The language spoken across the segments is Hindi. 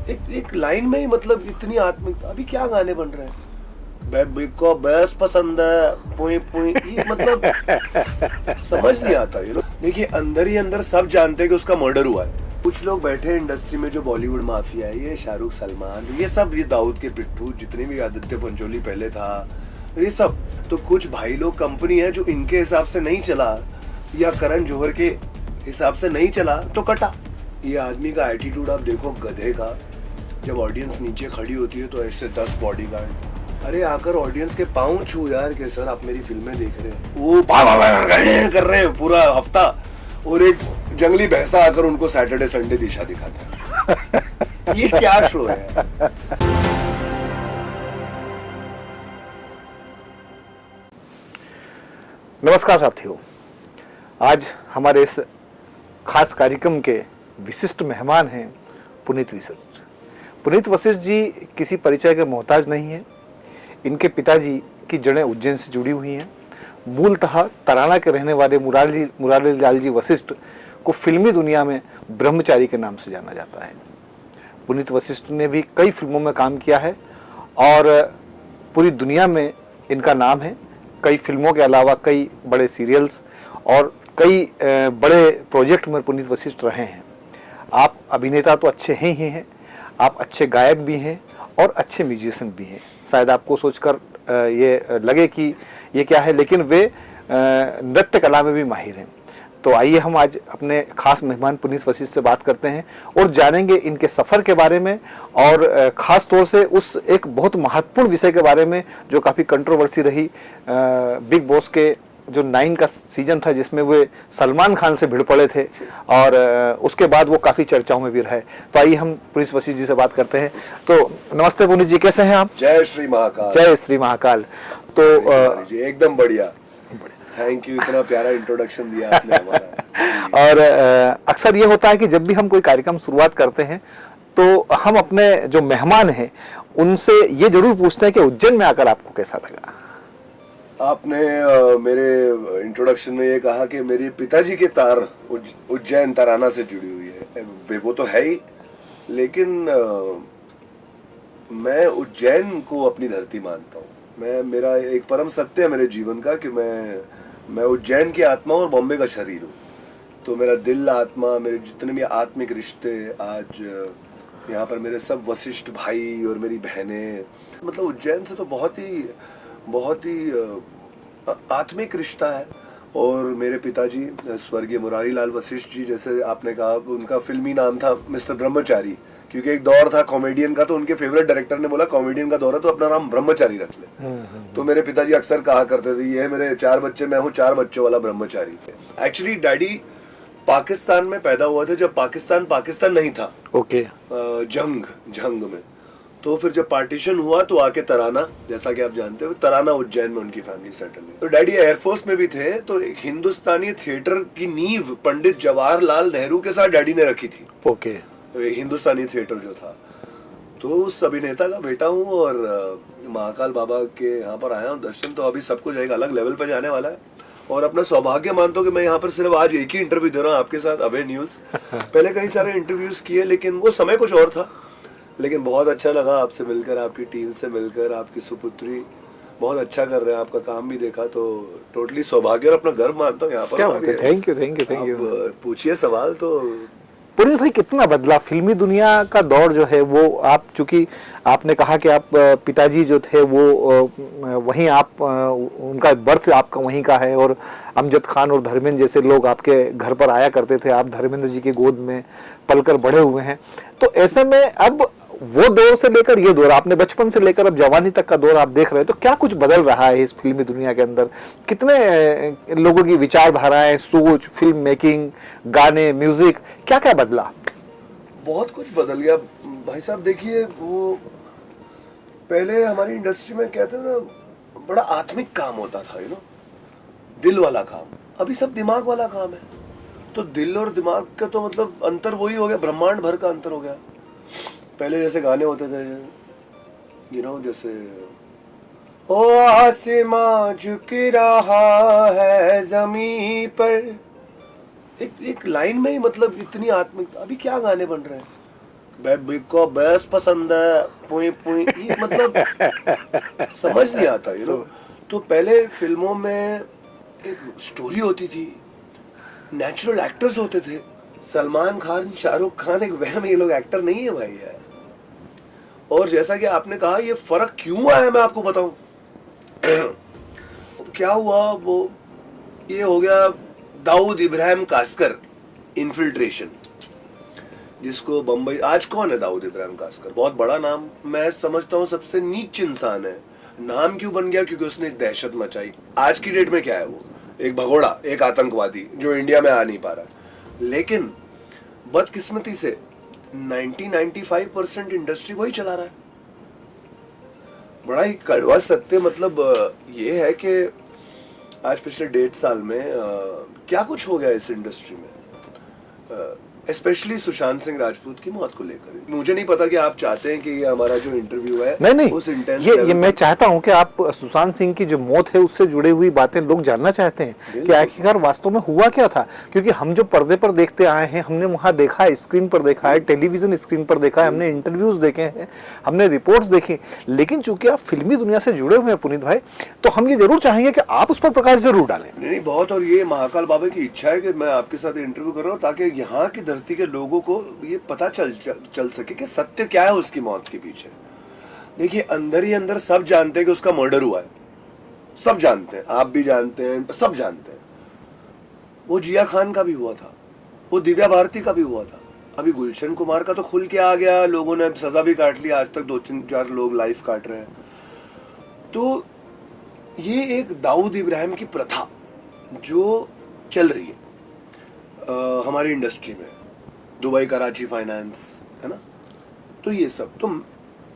एक लाइन में ही मतलब इतनी आत्मिक। अभी क्या गाने बन रहे हैं, बेबी को बेस पसंद है, पुई पुई, ये मतलब समझ नहीं आता ये। देखिए अंदर ही अंदर सब जानते हैं कि उसका मर्डर हुआ है। कुछ लोग बैठे इंडस्ट्री में जो बॉलीवुड माफिया है, ये शाहरुख सलमान, ये सब, ये दाऊद के पिट्ठू, जितने भी आदित्य पंचोली पहले था, ये सब तो कुछ भाई लोग कंपनी है जो इनके हिसाब से नहीं चला या करण जौहर के हिसाब से नहीं चला तो कटा। ये आदमी का एटीट्यूड आप देखो गधे का। जब ऑडियंस नीचे खड़ी होती है तो ऐसे 10 बॉडीगार्ड, अरे आकर ऑडियंस के पाँव छू यार कि सर आप मेरी फिल्में देख रहे हैं, वो कर रहे हैं पूरा हफ्ता, और एक जंगली भैंसा आकर उनको सैटरडे संडे दिशा दिखाता है। ये क्या शो है। नमस्कार साथियों, आज हमारे इस खास कार्यक्रम के विशिष्ट मेहमान हैं पुनीत वशिष्ठ। पुनीत वशिष्ठ जी किसी परिचय के मोहताज नहीं हैं। इनके पिताजी की जड़ें उज्जैन से जुड़ी हुई हैं। मूलतः तराना के रहने वाले मुरारी लाल जी वशिष्ठ को फिल्मी दुनिया में ब्रह्मचारी के नाम से जाना जाता है। पुनीत वशिष्ठ ने भी कई फिल्मों में काम किया है और पूरी दुनिया में इनका नाम है। कई फिल्मों के अलावा कई बड़े सीरियल्स और कई बड़े प्रोजेक्ट में पुनीत वशिष्ठ रहे हैं। आप अभिनेता तो अच्छे ही हैं, आप अच्छे गायक भी हैं और अच्छे म्यूजिशियन भी हैं। शायद आपको सोचकर ये लगे कि ये क्या है, लेकिन वे नृत्य कला में भी माहिर हैं। तो आइए हम आज अपने खास मेहमान पुनीत वशिष्ठ से बात करते हैं और जानेंगे इनके सफ़र के बारे में और ख़ास तौर से उस एक बहुत महत्वपूर्ण विषय के बारे में जो काफ़ी कंट्रोवर्सी रही, बिग बॉस के जो 9 का सीजन था जिसमें वे सलमान खान से भिड़ पड़े थे और उसके बाद वो काफ़ी चर्चाओं में भी रहे। तो आइए हम पुनीत वशिष्ठ जी से बात करते हैं। तो नमस्ते पुनीत जी, कैसे हैं आप? जय श्री महाकाल। जय श्री महाकाल। तो जी एकदम बढ़िया, थैंक यू, इतना प्यारा इंट्रोडक्शन दिया आपने हमारा। और अक्सर ये होता है कि जब भी हम कोई कार्यक्रम शुरुआत करते हैं तो हम अपने जो मेहमान हैं उनसे ये जरूर पूछते हैं कि उज्जैन में आकर आपको कैसा लगा। आपने मेरे इंट्रोडक्शन में ये कहा कि मेरे पिताजी के तार उज्जैन तराना से जुड़ी हुई है। वो तो है ही, लेकिन मैं उज्जैन को अपनी धरती मानता हूँ। मेरा एक परम सत्य है मेरे जीवन का कि मैं उज्जैन की आत्मा और बॉम्बे का शरीर हूँ। तो मेरा दिल, आत्मा, मेरे जितने भी आत्मिक रिश्ते, आज यहाँ पर मेरे सब वशिष्ठ भाई और मेरी बहनें, मतलब उज्जैन से तो बहुत ही आत्मिक रिश्ता है। और मेरे पिताजी स्वर्गीय मुरारी लाल वशिष्ठ जी, जैसे आपने कहा, उनका फिल्मी नाम था मिस्टर ब्रह्मचारी, क्योंकि एक दौर था कॉमेडियन का, तो उनके फेवरेट डायरेक्टर ने बोला कॉमेडियन का दौर है तो अपना नाम ब्रह्मचारी रख ले। तो मेरे पिताजी अक्सर कहा करते थे, ये है मेरे 4 बच्चे, मैं हूँ 4 बच्चों वाला ब्रह्मचारी। एक्चुअली डैडी पाकिस्तान में पैदा हुआ थे जब पाकिस्तान नहीं था। ओके। जंग में। तो फिर जब पार्टीशन हुआ तो आके तराना, जैसा कि आप जानते हो, तराना उज्जैन में उनकी फैमिली सेटल हुई। तो डैडी एयरफोर्स में भी थे, तो एक हिंदुस्तानी थिएटर की नींव पंडित जवाहरलाल नेहरू के साथ डैडी ने रखी थी। ओके। हिंदुस्तानी थिएटर जो था, तो उस अभिनेता का बेटा हूँ और महाकाल बाबा के यहाँ पर आया हूँ दर्शन। तो अभी सब कुछ एक अलग लेवल पे जाने वाला है और अपना सौभाग्य मानता हूँ कि मैं यहाँ पर सिर्फ आज एक ही इंटरव्यू दे रहा हूँ आपके साथ, अभय न्यूज। पहले कई सारे इंटरव्यूज किए, लेकिन वो समय कुछ और था। लेकिन बहुत अच्छा लगा आपसे मिलकर, आपकी टीम से मिलकर। आपकी सुपुत्री बहुत अच्छा कर रहे हैं, आपका काम भी देखा, तो टोटली सौभाग्य और अपना गर्व मानता हूँ यहाँ पर। क्या बात है, थैंक यू। पूछिए सवाल। तो पुनीत भाई, कितना बदला फिल्मी दुनिया का दौर जो है वो, आप चूंकि आपने कहा कि आप पिताजी जो थे वो वहीं, आप उनका बर्थ आपका वहीं का है और अमजद खान और धर्मेंद्र जैसे लोग आपके घर पर आया करते थे, आप धर्मेंद्र जी की गोद में पलकर बड़े हुए हैं। तो ऐसे में अब वो दौर से लेकर ये दौर, आपने बचपन से लेकर अब जवानी तक का दौर आप देख रहे हैं, तो क्या कुछ बदल रहा है इस फिल्मी दुनिया के अंदर? कितने लोगों की विचारधाराएं, सोच, फिल्म मेकिंग, गाने, म्यूजिक, क्या क्या बदला? बहुत कुछ बदल गया भाई साहब। देखिए, वो पहले हमारी इंडस्ट्री में कहते हैं ना, बड़ा आत्मिक काम होता था, दिल वाला काम। अभी सब दिमाग वाला काम है। तो दिल और दिमाग का तो मतलब अंतर वही हो गया, ब्रह्मांड भर का अंतर हो गया। पहले जैसे गाने होते थे, जैसे ओ आसमां झुक रहा है जमीन पर, एक लाइन में ही मतलब इतनी आत्मिक। अभी क्या गाने बन रहे हैं, को बेस पसंद है, पुई पुई, ये मतलब समझ नहीं आता तो पहले फिल्मों में एक स्टोरी होती थी, नेचुरल एक्टर्स होते थे। सलमान खान, शाहरुख खान एक वहम, ये लोग एक्टर नहीं है भाई यार। और जैसा कि आपने कहा ये फर्क क्यों आया, मैं आपको बताऊं। क्या हुआ, वो ये हो गया दाऊद इब्राहिम कास्कर इन्फिल्ट्रेशन, जिसको बम्बई, आज कौन है दाऊद इब्राहिम कास्कर? बहुत बड़ा नाम, मैं समझता हूँ सबसे नीच इंसान है। नाम क्यों बन गया? क्योंकि उसने दहशत मचाई। आज की डेट में क्या है वो? एक भगोड़ा, एक आतंकवादी जो इंडिया में आ नहीं पा रहा। लेकिन बदकिस्मती से 90-95% इंडस्ट्री वही चला रहा है। बड़ा ही कड़वा सत्य मतलब ये है कि आज पिछले 1.5 साल में क्या कुछ हो गया इस इंडस्ट्री में, स्पेशली सुशांत सिंह राजपूत की मौत को लेकर। मुझे नहीं पता कि आप चाहते हैं कि ये हमारा जो इंटरव्यू है नहीं उस इंटेंस ये मैं चाहता हूं कि आप सुशांत सिंह की जो मौत है उससे जुड़ी हुई बातें लोग जानना चाहते हैं कि आखिरकार वास्तव में हुआ क्या था। क्योंकि हम जो पर्दे पर देखते आए हैं, हमने वहां देखा है, स्क्रीन पर देखा है, टेलीविजन स्क्रीन पर देखा है, हमने इंटरव्यूज देखे हैं, हमने रिपोर्ट्स देखी। लेकिन चूंकि आप फिल्मी दुनिया से जुड़े हुए हैं पुनीत भाई, तो हम ये जरूर चाहेंगे कि आप उस पर प्रकाश जरूर डालें। नहीं बहुत, और ये महाकाल बाबा की इच्छा है कि मैं आपके साथ इंटरव्यू कर रहा हूँ ताकि यहाँ की धरती के लोगों को ये पता चल सके कि सत्य क्या है उसकी मौत के पीछे। देखिए अंदर ही अंदर सब जानते हैं कि उसका मर्डर हुआ है, सब जानते हैं, आप भी जानते हैं, सब जानते हैं। वो जिया खान का भी हुआ था, वो दिव्या भारती का भी हुआ था, अभी गुलशन कुमार का तो खुल के आ गया, लोगों ने सजा भी काट ली, आज तक 2-4 लोग लाइफ काट रहे हैं। तो ये एक दाऊद इब्राहिम की प्रथा जो चल रही है हमारी इंडस्ट्री में, दुबई कराची फाइनेंस है ना, तो ये सब तो।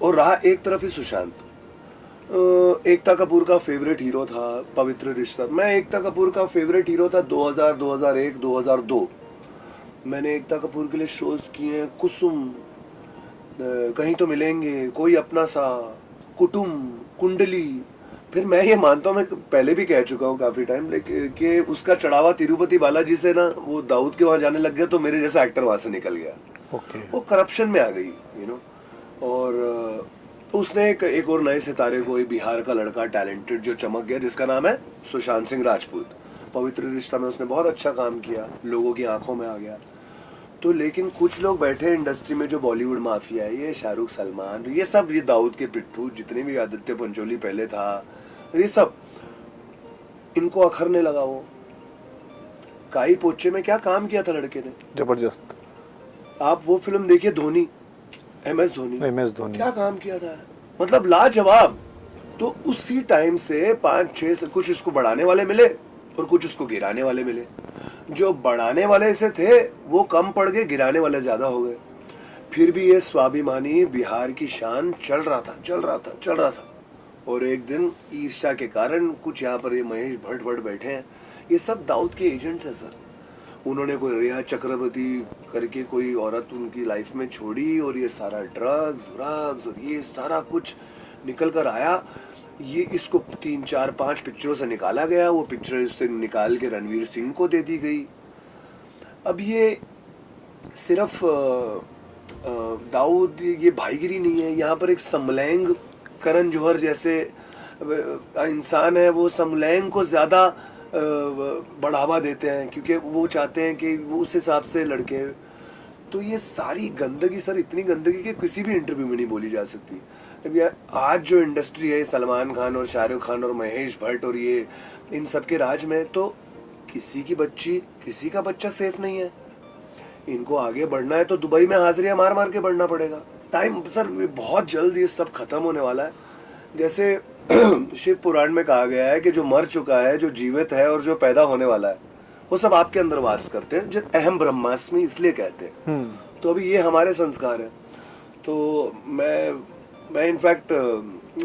और रहा एक तरफ ही सुशांत, एकता कपूर का फेवरेट हीरो था, पवित्र रिश्ता। मैं एकता कपूर का फेवरेट हीरो था 2000, 2001, 2002। मैंने एकता कपूर के लिए शोज किए हैं, कुसुम, कहीं तो मिलेंगे, कोई अपना सा, कुटुंब, कुंडली। फिर मैं ये मानता हूँ, मैं पहले भी कह चुका हूँ काफी टाइम, लेकिन कि उसका चढ़ावा तिरुपति बालाजी से ना, वो दाऊद के वहां जाने लग गया तो मेरे जैसा एक्टर वहां से निकल गया। वो करप्शन में आ गई और उसने एक और नए सितारे को, एक बिहार का लड़का टैलेंटेड जो चमक गया, जिसका नाम है सुशांत सिंह राजपूत। पवित्र रिश्ता में उसने बहुत अच्छा काम किया, लोगों की आंखों में आ गया। तो लेकिन कुछ लोग बैठे इंडस्ट्री में जो बॉलीवुड माफिया है, ये शाहरुख, सलमान, ये सब, ये दाऊद के पिट्ठू, जितने भी आदित्य पंचोली पहले था, ये सब इनको अखरने लगा। वो काई पोचे में क्या काम किया था लड़के ने, जबरदस्त। आप वो फिल्म देखिए, धोनी, MS धोनी, क्या काम किया था, मतलब लाजवाब। तो उसी टाइम से 5-6 से कुछ इसको बढ़ाने वाले मिले और कुछ उसको गिराने वाले मिले। जो बढ़ाने वाले से थे वो कम पड़ गए, गिराने वाले ज्यादा हो गए। फिर भी ये स्वाभिमानी बिहार की शान चल रहा था। और एक दिन ईर्ष्या के कारण कुछ यहाँ पर ये महेश भट्ट बैठे हैं, ये सब दाऊद के एजेंट्स हैं सर। उन्होंने कोई रिया चक्रवर्ती करके कोई औरत उनकी लाइफ में छोड़ी और ये सारा ड्रग्स और ये सारा कुछ निकल कर आया। ये इसको 3, 4, 5 पिक्चरों से निकाला गया, वो पिक्चर उससे निकाल के रणवीर सिंह को दे दी गई। अब ये सिर्फ दाऊद ये भाईगिरी नहीं है, यहाँ पर एक समलैंग करण जौहर जैसे इंसान है, वो समलैंग को ज़्यादा बढ़ावा देते हैं क्योंकि वो चाहते हैं कि वो उस हिसाब से लड़के। तो ये सारी गंदगी सर, इतनी गंदगी कि किसी भी इंटरव्यू में नहीं बोली जा सकती। अब यार आज जो इंडस्ट्री है, सलमान खान और शाहरुख खान और महेश भट्ट और ये इन सब के राज में, तो किसी की बच्ची, किसी का बच्चा सेफ नहीं है। इनको आगे बढ़ना है तो दुबई में हाजिरियां मार मार के बढ़ना पड़ेगा। टाइम सर बहुत जल्द ये सब खत्म होने वाला है। जैसे शिव पुराण में कहा गया है कि जो मर चुका है, जो जीवित है और जो पैदा होने वाला है, वो सब आपके अंदर वास करते हैं, जो अहम ब्रह्मास्मि इसलिए कहते हैं। तो अभी ये हमारे संस्कार है। तो मैं इनफैक्ट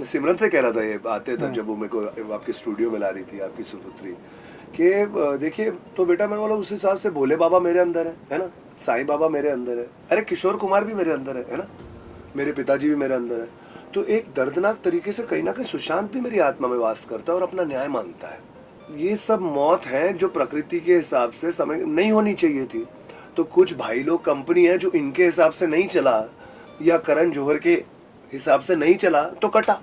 सिमरन से कह रहा था, ये आते थे जब वो मेरे को आपके स्टूडियो में ला रही थी आपकी सुपुत्री, कि देखिए तो बेटा मैंने बोला उस हिसाब से भोले बाबा मेरे अंदर है ना, साईं बाबा मेरे अंदर है, अरे किशोर कुमार भी मेरे अंदर है ना, मेरे पिताजी भी मेरे अंदर है। तो एक दर्दनाक तरीके से कहीं ना कहीं सुशांत भी मेरी आत्मा में वास करता है और अपना न्याय मांगता है। ये सब मौत है जो प्रकृति के हिसाब से समय नहीं होनी चाहिए थी। तो कुछ भाई लोग कंपनी है जो इनके हिसाब से नहीं चला, या करण जौहर के हिसाब से नहीं चला तो कटा,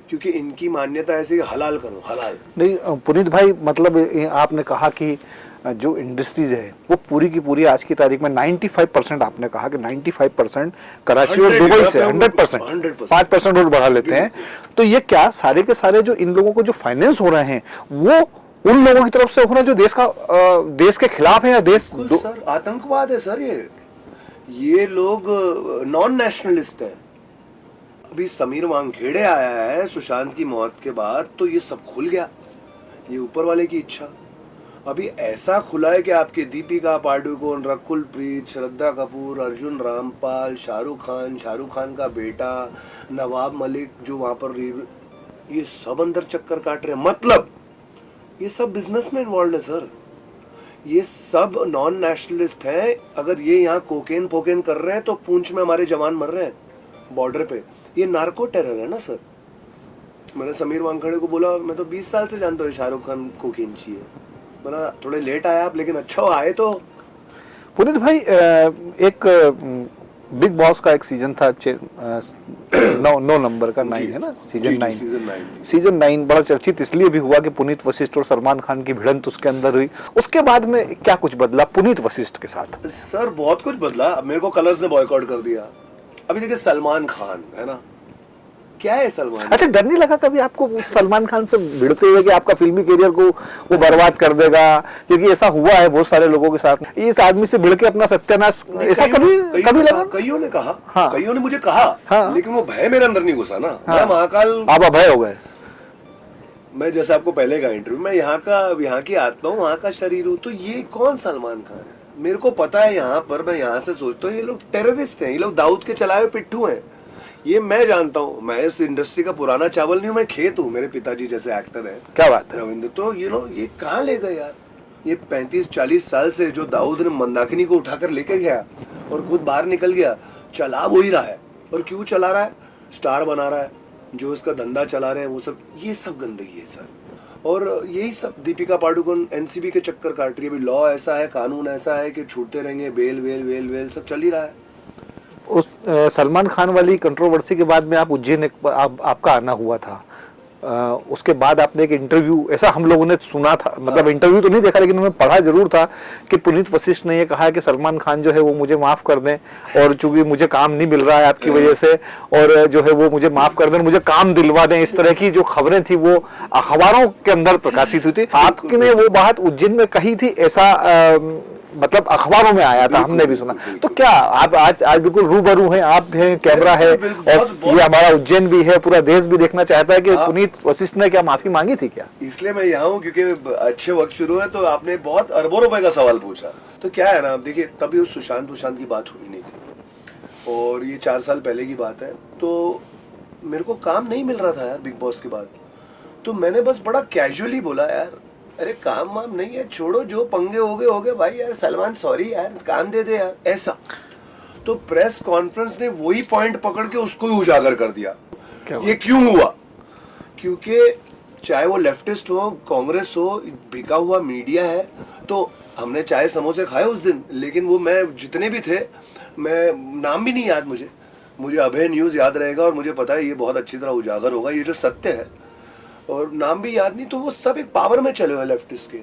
क्योंकि इनकी मान्यता ऐसी हलाल करो, हलाल नहीं पुनीत भाई, मतलब आपने कहा कि जो इंडस्ट्रीज है वो पूरी की पूरी आज की तारीख में 95% आपने कहा कि 95% कराची और दुबई से 100%, 5% और बढ़ा लेते हैं। तो ये क्या सारे के सारे जो इन लोगों को जो फाइनेंस हो रहे हैं वो उन लोगों की तरफ से हो रहे हैं जो देश के खिलाफ है या देश सर आतंकवाद है सर। ये लोग नॉन नेशनलिस्ट है। अभी समीर वानखेड़े आया है सुशांत की मौत के बाद, तो ये सब खुल गया, ये ऊपर वाले की इच्छा। अभी ऐसा खुला है कि आपके दीपिका पादुकोण, रकुल प्रीत, श्रद्धा कपूर, अर्जुन रामपाल, शाहरुख खान का बेटा, नवाब मलिक जो वहां पर ये सब अंदर चक्कर काट रहे हैं। मतलब ये सब बिजनेस में इन्वॉल्व है सर। ये सब नॉन नेशनलिस्ट हैं। अगर ये यहाँ कोकेन फोकेन कर रहे हैं तो पूंछ में हमारे जवान मर रहे हैं बॉर्डर पे। ये नार्को टेरर है ना सर। मैंने समीर वानखेड़े को बोला, मैं तो 20 साल से जानता हूँ शाहरुख खान कोकेन चाहिए। मैंने थोड़े लेट आया आप, लेकिन अच्छा आए तो। पुनीत भाई, एक बिग बॉस का एक सीजन था 9 नंबर का 9 है ना, सीजन 9 बड़ा चर्चित इसलिए भी हुआ कि पुनीत वशिष्ठ और सलमान खान की भिड़ंत उसके अंदर हुई। उसके बाद में क्या कुछ बदला पुनीत वशिष्ठ के साथ? सर बहुत कुछ बदला। मेरे को कलर्स ने बॉयकॉट कर दिया। अभी देखिए सलमान खान है ना, क्या है सलमान। अच्छा, डर नहीं लगा कभी आपको सलमान खान से भिड़ते हुए कि आपका फिल्मी करियर को वो बर्बाद कर देगा? क्योंकि ऐसा हुआ है बहुत सारे लोगों के साथ। इस आदमी से भिड़ के अपना सत्यानाश, ऐसा कभी लगा? कईयों ने कहा, हाँ। कईयों ने मुझे कहा, हाँ। लेकिन वो भय मेरे अंदर नहीं घुसा ना। हाँ। मैं महाकाल, आप अभय हो गए। मैं जैसे आपको पहले का इंटरव्यू, मैं यहाँ की आत्मा हूँ, वहाँ का शरीर हूँ। तो ये कौन सलमान खान है? मेरे को पता है यहाँ पर, मैं यहाँ से सोचता हूँ ये लोग टेररिस्ट हैं, ये लोग दाऊद के चलाए हुए पिट्ठू हैं। ये मैं जानता हूँ। मैं इस इंडस्ट्री का पुराना चावल नहीं हूँ, मैं खेत हूँ। मेरे पिताजी जैसे एक्टर है, क्या बात है रविंद्र। तो ये कहाँ ले गए यार? ये 35-40 साल से जो दाऊद ने मंदाकिनी को उठाकर लेके गया और खुद बाहर निकल गया, चला वो ही रहा है। और क्यों चला रहा है? स्टार बना रहा है, जो इसका धंधा चला रहे हैं वो सब, ये सब गंदगी है सर। और यही सब दीपिका पादुकोण एनसीबी के चक्कर काट रही है। अभी लॉ ऐसा है, कानून ऐसा है कि छूटते रहेंगे, बेल वेल वेल वेल सब चल ही रहा है। उस सलमान खान वाली कंट्रोवर्सी के बाद में आप उज्जैन आपका आना हुआ था। उसके बाद आपने एक इंटरव्यू, ऐसा हम लोगों ने सुना था, मतलब इंटरव्यू तो नहीं देखा लेकिन हमें पढ़ा जरूर था कि पुनीत वशिष्ठ ने ये कहा कि सलमान खान जो है वो मुझे माफ कर दें, और चूंकि मुझे काम नहीं मिल रहा है आपकी वजह से, और जो है वो मुझे माफ कर दें, मुझे काम दिलवा दें। इस तरह की जो खबरें थी वो अखबारों के अंदर प्रकाशित हुई थी। आपने वो बात उज्जैन में कही थी, ऐसा मतलब अखबारों में आया था, हमने भी सुना। तो क्या आप आज बिल्कुल रूबरू हैं, आप हैं, कैमरा है, और ये हमारा उज्जैन भी है, पूरा देश भी देखना चाहता है कि पुनीत वशिष्ठ ने क्या माफी मांगी थी क्या? इसलिए मैं यहाँ हूँ क्योंकि अच्छे वक्त शुरू है। तो आपने बहुत अरबों रुपए का सवाल पूछा। तो क्या है ना, देखिए तभी उस सुशांत की बात हुई नहीं थी, और ये 4 साल पहले की बात है। तो मेरे को काम नहीं मिल रहा था यार बिग बॉस के बाद। तो मैंने बस बड़ा कैजुअली बोला, यार अरे काम वाम नहीं है, छोड़ो, जो पंगे हो गए भाई। यार सलमान सॉरी यार, काम दे दे यार, ऐसा। तो प्रेस कॉन्फ्रेंस ने वही पॉइंट पकड़ के उसको ही उजागर कर दिया। ये क्यों हुआ? क्योंकि चाहे वो लेफ्टिस्ट हो, कांग्रेस हो, बिका हुआ मीडिया है। तो हमने चाय समोसे खाए उस दिन, लेकिन वो मैं जितने भी थे, मैं नाम भी नहीं याद मुझे अभय न्यूज याद रहेगा, और मुझे पता है ये बहुत अच्छी तरह उजागर होगा, ये जो सत्य है, और नाम भी याद नहीं। तो वो सब एक पावर में चले हुए लेफ्टिस्ट के,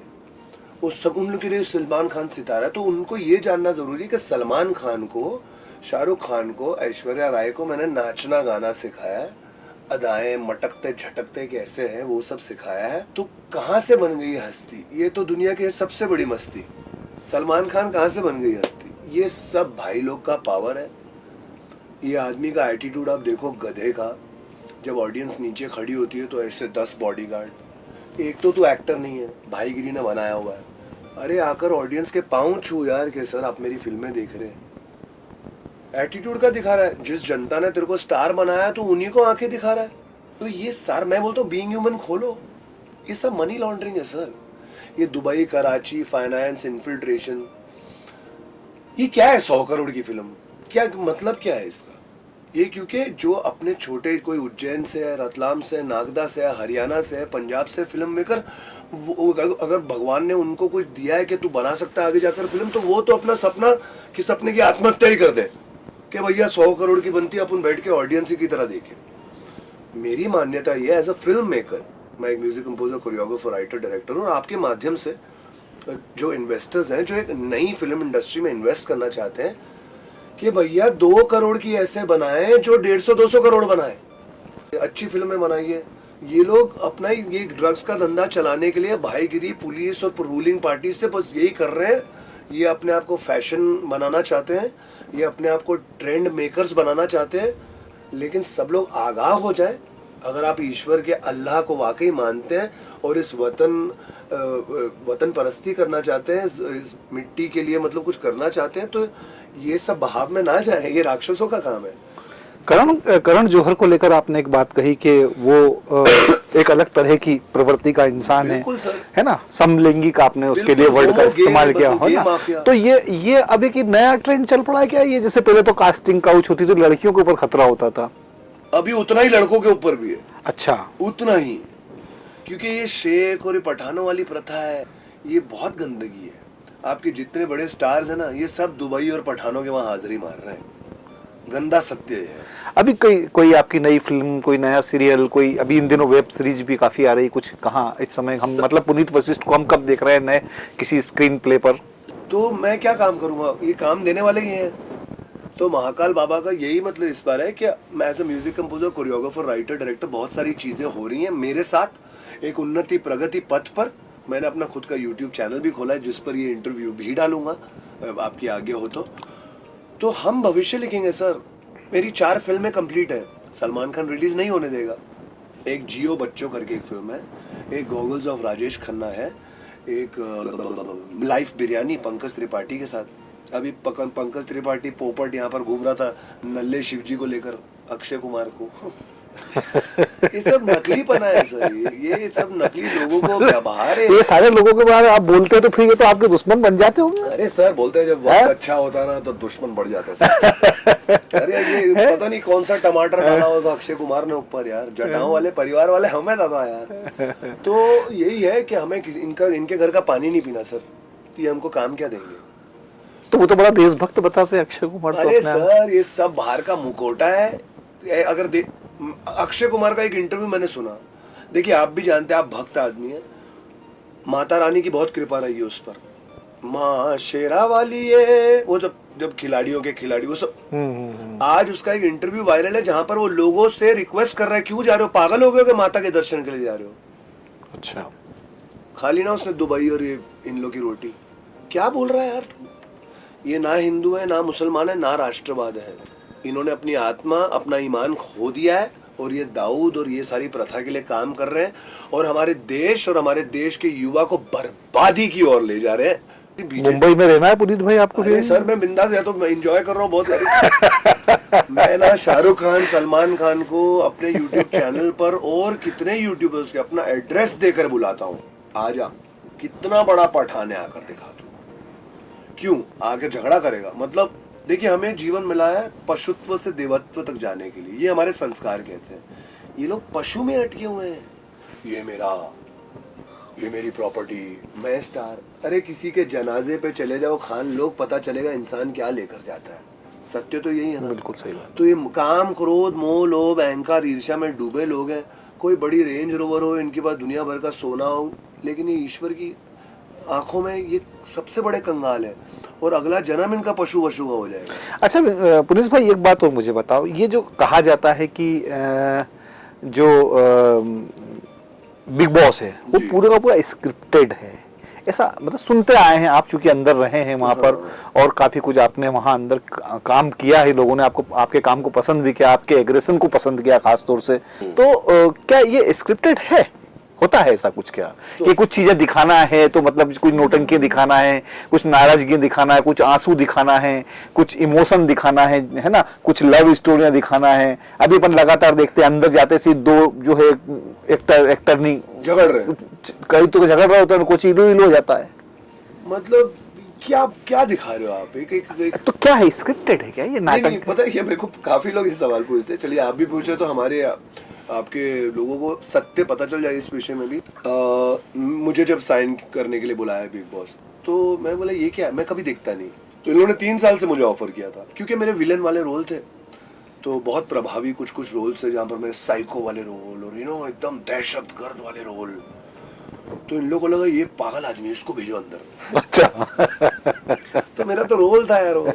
वो सब उन लोगों के लिए सलमान खान सितारा है। तो उनको ये जानना जरूरी है कि सलमान खान को, शाहरुख खान को, ऐश्वर्या राय को मैंने नाचना गाना सिखाया है, अदाएं मटकते झटकते कैसे हैं वो सब सिखाया है। तो कहाँ से बन गई हस्ती? ये तो दुनिया की सबसे बड़ी मस्ती। सलमान खान कहाँ से बन गई हस्ती? ये सब भाई लोग का पावर है। ये आदमी का एटीट्यूड आप देखो, गधे का। जब ऑडियंस नीचे खड़ी होती है तो ऐसे 10 बॉडीगार्ड। एक तो तू एक्टर नहीं है, भाईगिरी ने बनाया हुआ है। अरे आकर ऑडियंस के पाँव छू यार कि सर आप मेरी फिल्में देख रहे हैं। एटीट्यूड का दिखा रहा है। जिस जनता ने तेरे को स्टार बनाया तो उन्हीं को आंखें दिखा रहा है। तो ये सार, मैं बोलता हूँ बीइंग ह्यूमन खोलो। ये सब मनी लॉन्ड्रिंग है सर। ये दुबई, कराची, फाइनेंस, इन्फिल्ट्रेशन, ये क्या है? 100 करोड़ की फिल्म, क्या मतलब क्या है इसका? ये क्योंकि जो अपने छोटे, कोई उज्जैन से है, रतलाम से, नागदा से है, हरियाणा से है, पंजाब से फिल्म मेकर, अगर भगवान ने उनको कुछ दिया है कि तू बना सकता है आगे जाकर फिल्म, तो वो तो अपना सपना कि सपने की आत्महत्या ही कर दे। कि भैया 100 करोड़ की बनती है, अपन बैठ के ऑडियंस की तरह देखें। मेरी मान्यता ये एज अ फिल्म मेकर, मैं एक music composer, choreographer, writer, director हूँ, और आपके माध्यम से जो इन्वेस्टर्स हैं, जो एक नई फिल्म इंडस्ट्री में इन्वेस्ट करना चाहते हैं, कि भैया 2 करोड़ की ऐसे बनाए जो 150-200 करोड़ बनाए, अच्छी फिल्में बनाइए। ये लोग अपना ये ड्रग्स का धंधा चलाने के लिए भाईगिरी पुलिस और रूलिंग पार्टी से बस यही कर रहे हैं। ये अपने आप को फैशन बनाना चाहते हैं, ये अपने आप को ट्रेंड मेकर्स बनाना चाहते हैं। लेकिन सब लोग आगाह हो जाए, अगर आप ईश्वर के अल्लाह को वाकई मानते हैं और इस वतन परस्ती करना चाहते हैं, इस मिट्टी के लिए मतलब कुछ करना चाहते हैं, तो ये सब बहाव में ना जाए, ये राक्षसों का काम है। करण जौहर को लेकर आपने एक बात कही कि वो एक अलग तरह की प्रवृत्ति का इंसान है ना, समलैंगिक, आपने उसके लिए वर्ड का इस्तेमाल किया हो ना, तो ये अब एक नया ट्रेंड चल पड़ा है क्या? ये जैसे पहले तो कास्टिंग काउच होती थी, लड़कियों के ऊपर खतरा होता था, अभी उतना ही लड़कों के ऊपर भी है। अच्छा, उतना ही, क्योंकि ये शेख और ये पठानों वाली प्रथा है, ये बहुत गंदगी है। आपके जितने बड़े स्टार्स हैं ना, ये सब दुबई और पठानों के वहां हाजिरी मार रहे हैं। गंदा सत्य है। अभी कोई आपकी नई फिल्म, कोई नया सीरियल, कोई अभी इन दिनों वेब सीरीज भी काफी आ रही, कुछ कहाँ इस समय हम मतलब पुनीत वशिष्ठ को हम कब देख रहे हैं नए किसी स्क्रीन प्ले पर? तो मैं क्या काम करूंगा, ये काम देने वाले ही हैं। तो महाकाल बाबा का यही मतलब इस बार है कि मैं as a music composer, choreographer, writer, director, बहुत सारी चीजें हो रही हैं मेरे साथ एक उन्नति प्रगति पथ पर। मैंने अपना खुद का यूट्यूब चैनल भी खोला है, जिस पर ये इंटरव्यू भी डालूंगा, आपकी आज्ञा हो तो हम भविष्य लिखेंगे सर। मेरी 4 फिल्में कंप्लीट है, सलमान खान रिलीज नहीं होने देगा। एक जियो बच्चों करके एक फिल्म है, एक गॉगल्स ऑफ राजेश खन्ना है, एक लाइफ बिरयानी पंकज त्रिपाठी के साथ। अभी पंकज त्रिपाठी पोपट यहाँ पर घूम रहा था नल्ले शिवजी को लेकर, अक्षय कुमार को। ये सब नकली पना है सर, ये सब नकली लोगों को व्यवहार है। ये सारे लोगों के बारे में आप बोलते हैं तो फिर ये तो आपके दुश्मन बन जाते होंगे। अरे सर बोलते हैं जब वक्त अच्छा होता है ना तो दुश्मन बढ़ जाते हैं। अरे ये पता नहीं कौन सा टमाटर डाला हुआ था अक्षय कुमार ने ऊपर यार, जटाओं वाले परिवार वाले हमें दादा यार। तो यही है कि हमें इनके घर का पानी नहीं पीना सर, ये हमको काम क्या देंगे? तो वो तो बड़ा देशभक्त बताते हैं अक्षय कुमार। अरे सर ये सब बाहर का मुखौटा है। अगर अक्षय कुमार का एक इंटरव्यू मैंने सुना, देखिए आप भी जानते हैं, आप भक्त आदमी है, माता रानी की बहुत कृपा रही है उस पर, माँ शेरा वाली है, वो जब खिलाड़ियों के खिलाड़ी वो सब। आज उसका एक इंटरव्यू वायरल है जहां पर वो लोगों से रिक्वेस्ट कर रहा है, क्यों जा रहे हो, पागल हो गए हो माता के दर्शन के लिए जा रहे हो? अच्छा, खाली ना उसने दुबई और ये इन लोग की रोटी। क्या बोल रहा है यार तू? ये ना हिंदू है, ना मुसलमान है, ना राष्ट्रवाद है। इन्होंने अपनी आत्मा, अपना ईमान खो दिया है, और ये दाऊद और ये सारी प्रथा के लिए काम कर रहे हैं, और हमारे देश और हमारे देश के युवा को बर्बादी की ओर ले जा रहे हैं। मुंबई में रहना है पुनीत भाई आपको? अरे सर मैं बिंदास है, तो मैं एंजॉय कर रहा हूँ बहुत। मैं ना शाहरुख खान, सलमान खान को अपने यूट्यूब चैनल पर और कितने यूट्यूबर्स के अपना एड्रेस देकर बुलाता हूँ, आजा, कितना बड़ा पठान है, आकर दिखा दो। क्यों आके झगड़ा करेगा? मतलब देखिए, हमें जीवन मिला है पशुत्व से देवत्व तक जाने के लिए, ये हमारे संस्कार कहते हैं। ये लोग पशु में अटके हुए हैं, ये मेरा, ये मेरी प्रॉपर्टी, मैं स्टार। अरे किसी के जनाजे पे चले जाओ खान लोग, पता चलेगा इंसान क्या लेकर जाता है। सत्य तो यही है ना। बिल्कुल सही बात। तो ये काम, क्रोध, मोह, लोभ, अहंकार, ईर्ष्या में डूबे लोग हैं। कोई बड़ी रेंज रोवर हो, इनके पास दुनिया भर का सोना हो, लेकिन ये ईश्वर की आंखों में ये सबसे बड़े कंगाल है, और अगला जन्म इनका पशु वशु का हो जाएगा। अच्छा पुनीत भाई, एक बात और मुझे बताओ, ये जो कहा जाता है कि जो बिग बॉस है वो पूरा का पूरा स्क्रिप्टेड है, ऐसा मतलब सुनते आए हैं आप, चूंकि अंदर रहे हैं वहां पर, और काफी कुछ आपने वहां अंदर काम किया है, लोगों ने आपको, आपके काम को पसंद भी किया, आपके एग्रेशन को पसंद किया खास तौर से। तो क्या ये स्क्रिप्टेड है, होता है ऐसा कुछ क्या, कि कुछ चीजें दिखाना है तो मतलब कुछ नौटंकी दिखाना है, कुछ नाराजगी दिखाना है, कुछ आंसू दिखाना है, कुछ इमोशन दिखाना है ना, कुछ लव स्टोरियां दिखाना है? अभी अपन लगातार देखते हैं, अंदर जाते से दो जो है एक्टर नहीं झगड़ रहे, कहीं तो झगड़ रहा होता है, कुछ इलो हो जाता है। मतलब क्या दिखा रहे हो आप? एक तो क्या है, स्क्रिप्टेड है क्या ये नाटक? नहीं, पता है, मेरे को काफी लोग ये सवाल पूछते हैं, चलिए आप भी पूछे तो हमारे आपके लोगों को सत्य पता चल जाए इस विषय में भी। मुझे जब साइन करने के लिए बुलाया बिग बॉस, तो मैं बोला ये क्या है, मैं कभी देखता नहीं, तो इन्होंने 3 साल से मुझे ऑफर किया था, क्योंकि मेरे विलन वाले रोल थे, तो बहुत प्रभावी कुछ कुछ रोल थे जहाँ पर मेरे साइको वाले रोल और एकदम दहशत गर्द वाले रोल। तो इन लोगों को लगा ये पागल आदमी है, इसको भेजो अंदर। अच्छा। तो मेरा तो रोल था यार वो।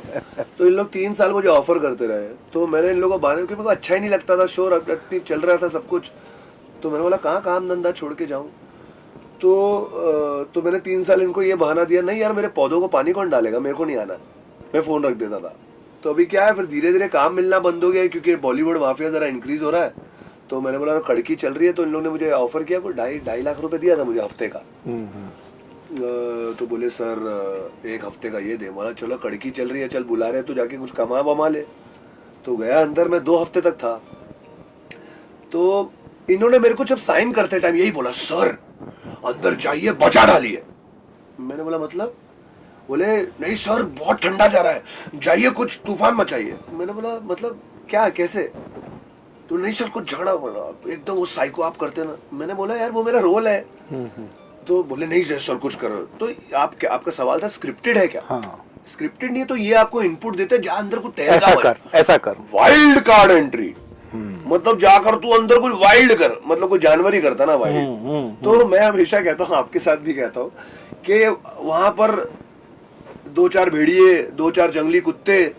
तो इन लोग 3 साल मुझे ऑफर करते रहे, तो मैंने इन लोगों को बारे में अच्छा ही नहीं लगता था, शोर चल रहा था सब कुछ, तो मैंने बोला कहाँ काम धंधा छोड़ के जाऊँ। तो मैंने 3 साल इनको ये बहाना दिया, नहीं यार मेरे पौधों को पानी कौन डालेगा, मेरे को नहीं आना, मैं फोन रख देता था। तो अभी क्या है, फिर धीरे धीरे काम मिलना बंद हो गया क्योंकि बॉलीवुड माफिया जरा इंक्रीज हो रहा है। तो मैंने बोला कड़की चल रही है, तो इन लोगों ने मुझे ऑफर किया, कोई 2.5 लाख रुपए दिया था मुझे हफ्ते का। तो बोले सर 1 हफ्ते का ये दे। बोला चलो कड़की चल रही है, चल बुला रहे तो जाके कुछ कमा वमा ले। तो गया अंदर, मैं 2 हफ्ते तक था। तो इन्होंने मेरे को जब साइन करते टाइम यही बोला, सर अंदर जाइए बचा डालिए। मैंने बोला मतलब? बोले नहीं सर बहुत ठंडा जा रहा है, जाइए कुछ तूफान मचाइए। मैंने बोला मतलब क्या, कैसे? तो नहीं सर कुछ झगड़ा बोला, एकदम वो साइको आप करते ना। मैंने बोला यार वो मेरा रोल है। तो बोले नहीं सर कुछ करो। तो आपका सवाल था स्क्रिप्टेड है क्या? हाँ। स्क्रिप्टेड नहीं है, तो ये आपको इनपुट देते जहाँ अंदर को तैरता ऐसा कर, ऐसा कर। वाइल्ड कार्ड एंट्री, मतलब जाकर तू अंदर कुछ वाइल्ड कर, मतलब कोई जानवर ही करता ना वाइल्ड। तो मैं हमेशा कहता हूँ, आपके साथ भी कहता हूँ कि वहां पर 2-4 भेड़िए, 2-4 जंगली कुत्ते,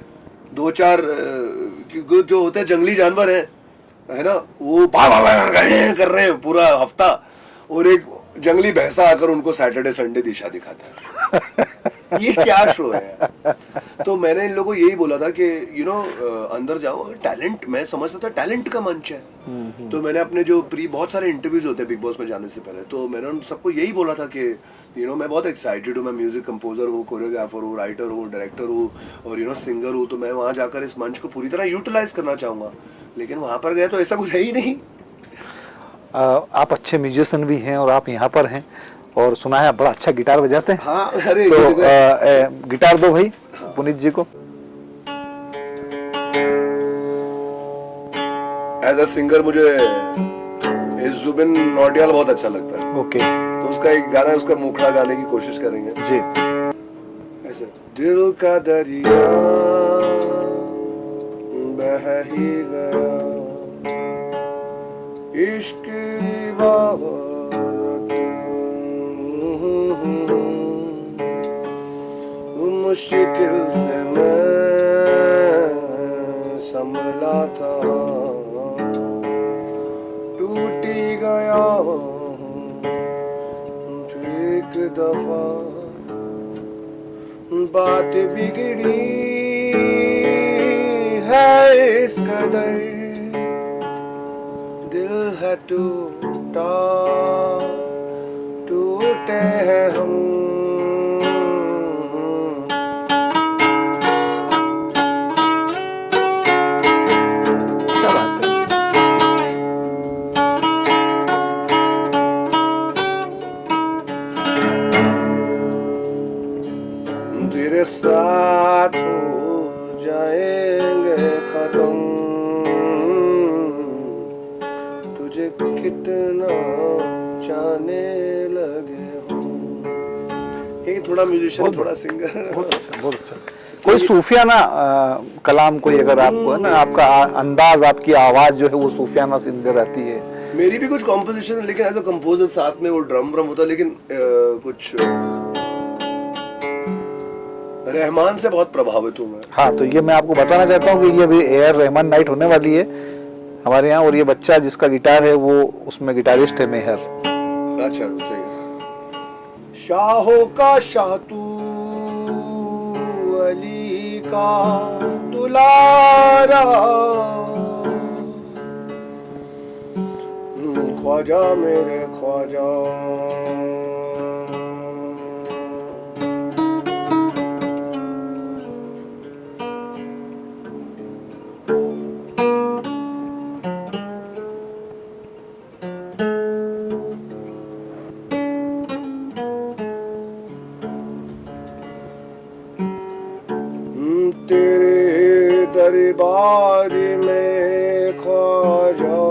2-4 जो होते हैं जंगली जानवर है ना, वो कर रहे हैं पूरा हफ्ता, और एक जंगली भैंसा आकर उनको सैटरडे संडे दिशा दिखाता है। ये क्या शो है? तो मैंने इन लोगों को यही बोला था कि अंदर जाओ, टैलेंट, मैं समझता था टैलेंट का मंच है। तो मैंने अपने जो बहुत सारे इंटरव्यूज होते हैं बिग बॉस में जाने से पहले, तो मैंने उन सबको यही बोला था कि मैं बहुत एक्साइटेड हूँ, मैं म्यूजिक कंपोजर हूँ, कोरियोग्राफर हूँ, राइटर हूँ, डायरेक्टर हूँ और सिंगर हूँ। तो मैं वहाँ जाकर इस मंच को पूरी तरह यूटिलाइज करना चाहूँगा। लेकिन वहाँ पर गए तो ऐसा कुछ है ही नहीं। आप अच्छे म्यूजिशियन भी हैं और आप यहाँ पर हैं, और सुना है आप बड़ा अच्छा गिटार बजाते हैं। हाँ, अरे तो गिटार दो भाई। हाँ। पुनीत जी को एज अ सिंगर मुझे जुबिन नौटियाल बहुत अच्छा लगता है। ओके। तो उसका एक गाना है, उसका मुखड़ा गाने की कोशिश करेंगे जी। ऐसे, दिल का दरिया बह ही गया, इश्क की बात मुश्किल से मैं संभला था, टूटी गया एक दफा, बात बिगड़ी है इस कदर, दिल है टूटा, टूटे हैं हम। क्या बात है। तेरे साथ हो जाएंगे खत्म, तुझे कितना जाने लगे हो। ये थोड़ा म्यूजिशियन, थोड़ा सिंगर। बहुत अच्छा, बहुत अच्छा। कोई सूफियाना कलाम, कोई अगर आपको है ना, आपका अंदाज, आपकी आवाज जो है वो सूफियाना सिंधे रहती है। मेरी भी कुछ कॉम्पोजिशन है, लेकिन एज अ कंपोजर साथ में वो ड्रम होता है, लेकिन कुछ रहमान से बहुत प्रभावित हूँ मैं। हाँ, तो ये मैं आपको बताना चाहता हूँ कि ये अभी एयर रहमान नाइट होने वाली है हमारे यहाँ, और ये बच्चा जिसका गिटार है वो उसमें गिटारिस्ट है मेहर। अच्छा, सही है। शाहों का शाह तू, अली का दुलारा, ख्वाजा मेरे ख्वाजा, तेरे दरबार में ख्वाजा,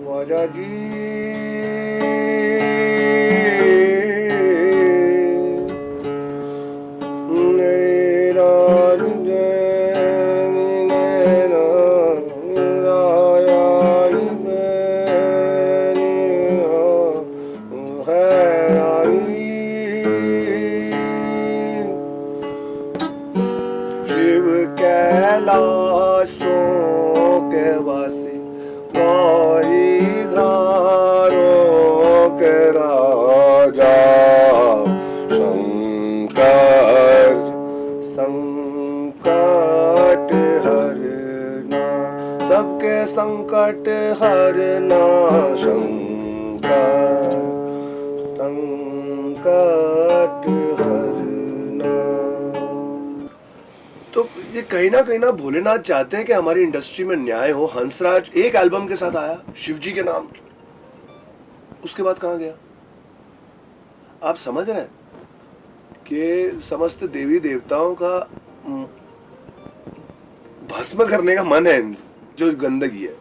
ख्वाजा जी कैलाशों के वासी, गौरी धारों के राजा, शंकर संकट हरना, सबके संकट हरना, शंकर संकट हरना। तो ये कहीं ना भोलेनाथ चाहते हैं कि हमारी इंडस्ट्री में न्याय हो। हंसराज एक एल्बम के साथ आया शिवजी के नाम, उसके बाद कहाँ गया? आप समझ रहे हैं कि समस्त देवी देवताओं का भस्म करने का मन है जो गंदगी है।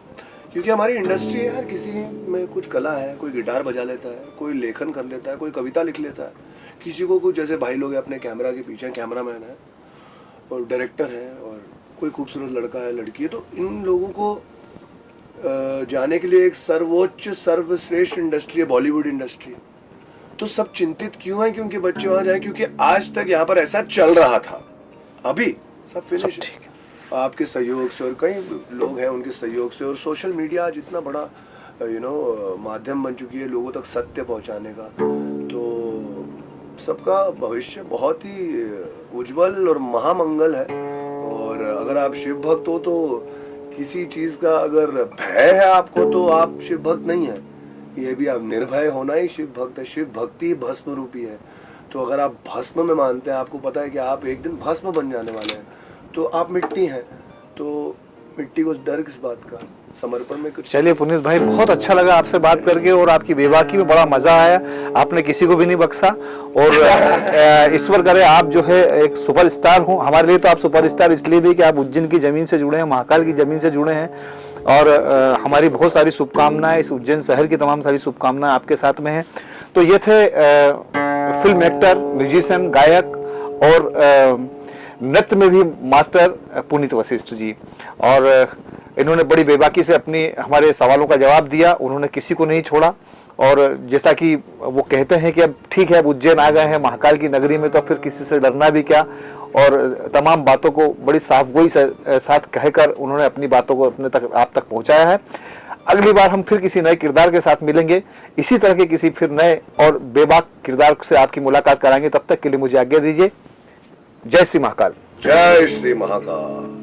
क्योंकि हमारी इंडस्ट्री है यार, किसी में कुछ कला है, कोई गिटार बजा लेता है, कोई लेखन कर लेता है, कोई कविता लिख लेता है, किसी को कुछ, जैसे भाई लोग अपने कैमरा के पीछे कैमरामैन है और डायरेक्टर है, और कोई खूबसूरत लड़का है, लड़की है। तो इन लोगों को जाने के लिए एक सर्वोच्च सर्वश्रेष्ठ इंडस्ट्री है बॉलीवुड इंडस्ट्री। तो सब चिंतित क्यों है क्योंकि बच्चे वहां जाए? क्योंकि आज तक यहाँ पर ऐसा चल रहा था, अभी सब फिनिश है आपके सहयोग से, और कई लोग हैं उनके सहयोग से, और सोशल मीडिया आज इतना बड़ा माध्यम बन चुकी है लोगों तक सत्य पहुंचाने का। तो सबका भविष्य बहुत ही उज्जवल और महामंगल है। और अगर आप शिव भक्त हो तो किसी चीज का अगर भय है आपको तो आप शिव भक्त नहीं है, ये भी आप निर्भय होना ही शिव भक्त है। शिव भक्ति भस्म रूपी है। तो अगर आप भस्म में मानते हैं, आपको पता है कि आप एक दिन भस्म बन जाने वाले हैं, तो आप मिट्टी हैं, तो मिट्टी को डर किस बात का? समर्पण में कुछ। चलिए पुनीत भाई, बहुत अच्छा लगा आपसे बात करके, और आपकी बेबाकी में बड़ा मजा आया। आपने किसी को भी नहीं बख्शा, और ईश्वर करे आप जो है एक सुपरस्टार हो। हमारे लिए तो आप सुपरस्टार इसलिए भी कि आप उज्जैन की जमीन से जुड़े हैं, महाकाल की जमीन से जुड़े हैं, और हमारी बहुत सारी शुभकामनाएं, इस उज्जैन शहर की तमाम सारी शुभकामनाएं आपके साथ में हैं। तो ये थे फिल्म एक्टर, म्यूजिशियन, गायक और नृत्य में भी मास्टर पुनीत वशिष्ठ जी। और इन्होंने बड़ी बेबाकी से अपनी हमारे सवालों का जवाब दिया, उन्होंने किसी को नहीं छोड़ा। और जैसा कि वो कहते हैं कि अब ठीक है, अब उज्जैन आ गए हैं महाकाल की नगरी में, तो फिर किसी से डरना भी क्या। और तमाम बातों को बड़ी साफगोई से साथ कहकर उन्होंने अपनी बातों को अपने तक आप तक पहुंचाया है। अगली बार हम फिर किसी नए किरदार के साथ मिलेंगे, इसी तरह के किसी फिर नए और बेबाक किरदार से आपकी मुलाकात कराएंगे। तब तक के लिए मुझे आज्ञा दीजिए। जय श्री महाकाल। जय श्री महाकाल।